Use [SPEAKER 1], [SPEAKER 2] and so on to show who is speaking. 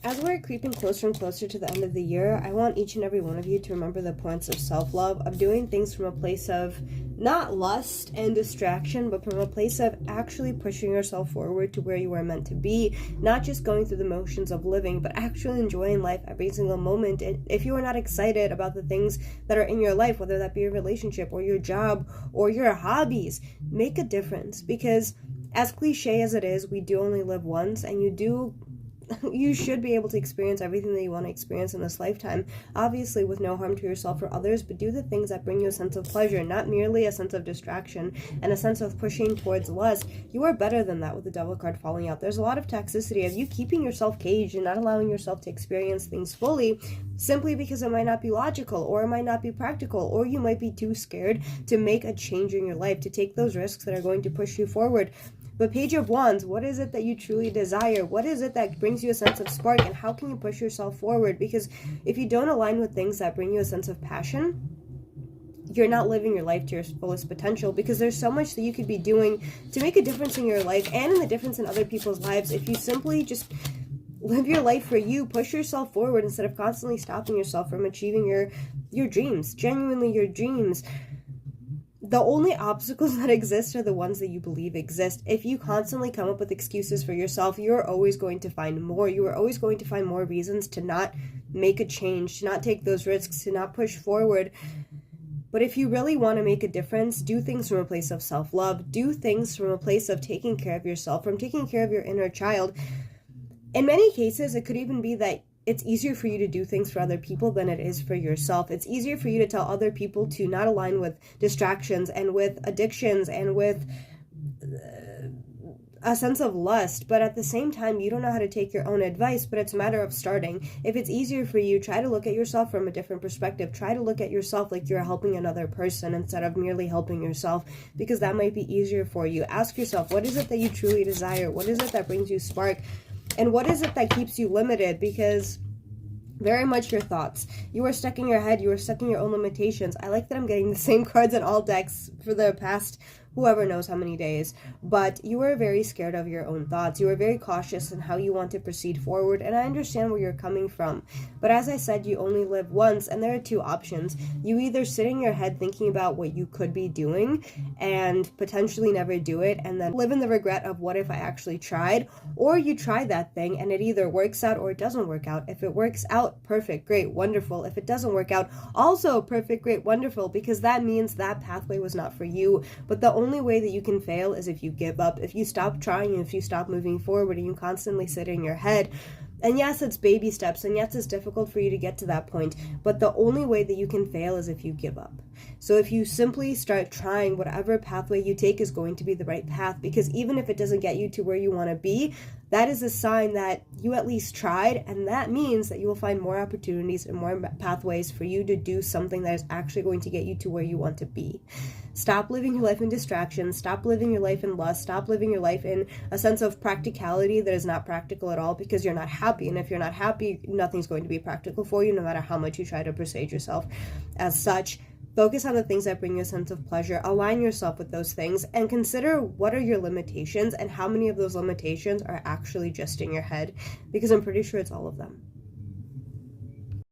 [SPEAKER 1] As we're creeping closer and closer to the end of the year, I want each and every one of you to remember the points of self-love, of doing things from a place of not lust and distraction, but from a place of actually pushing yourself forward to where you are meant to be, not just going through the motions of living, but actually enjoying life every single moment. And if you are not excited about the things that are in your life, whether that be your relationship or your job or your hobbies, make a difference, because as cliche as it is, we do only live once, and you should be able to experience everything that you want to experience in this lifetime, obviously with no harm to yourself or others, but do the things that bring you a sense of pleasure, not merely a sense of distraction and a sense of pushing towards lust. You are better than that with the Devil card falling out. There's a lot of toxicity of you keeping yourself caged and not allowing yourself to experience things fully, simply because it might not be logical, or it might not be practical, or you might be too scared to make a change in your life, to take those risks that are going to push you forward. But Page of Wands, what is it that you truly desire? What is it that brings you a sense of spark? And how can you push yourself forward? Because if you don't align with things that bring you a sense of passion, you're not living your life to your fullest potential, because there's so much that you could be doing to make a difference in your life and in the difference in other people's lives if you simply just live your life for you, push yourself forward instead of constantly stopping yourself from achieving your dreams, genuinely your dreams. The only obstacles that exist are the ones that you believe exist. If you constantly come up with excuses for yourself, you are always going to find more. You are always going to find more reasons to not make a change, to not take those risks, to not push forward. But if you really want to make a difference, do things from a place of self-love. Do things from a place of taking care of yourself, from taking care of your inner child. In many cases, it could even be that it's easier for you to do things for other people than it is for yourself. It's easier for you to tell other people to not align with distractions and with addictions and with a sense of lust, but at the same time, you don't know how to take your own advice, but it's a matter of starting. If it's easier for you, try to look at yourself from a different perspective. Try to look at yourself like you're helping another person instead of merely helping yourself, because that might be easier for you. Ask yourself, what is it that you truly desire? What is it that brings you spark? And what is it that keeps you limited? Because very much your thoughts. You are stuck in your head. You are stuck in your own limitations. I like that I'm getting the same cards in all decks for the past whoever knows how many days, but you are very scared of your own thoughts. You are very cautious in how you want to proceed forward, and I understand where you're coming from. But as I said, you only live once, and there are two options. You either sit in your head thinking about what you could be doing and potentially never do it, and then live in the regret of what if I actually tried, or you try that thing and it either works out or it doesn't work out. If it works out, perfect, great, wonderful. If it doesn't work out, also perfect, great, wonderful, because that means that pathway was not for you. But the only way that you can fail is if you give up, if you stop trying, and if you stop moving forward and you constantly sit in your head. And yes, it's baby steps, and yes, it's difficult for you to get to that point, but the only way that you can fail is if you give up. So if you simply start trying, whatever pathway you take is going to be the right path, because even if it doesn't get you to where you want to be, that is a sign that you at least tried, and that means that you will find more opportunities and more pathways for you to do something that is actually going to get you to where you want to be. Stop living your life in distractions. Stop living your life in lust. Stop living your life in a sense of practicality that is not practical at all, because you're not happy. And if you're not happy, nothing's going to be practical for you, no matter how much you try to persuade yourself as such. Focus on the things that bring you a sense of pleasure. Align yourself with those things, and consider what are your limitations and how many of those limitations are actually just in your head, because I'm pretty sure it's all of them.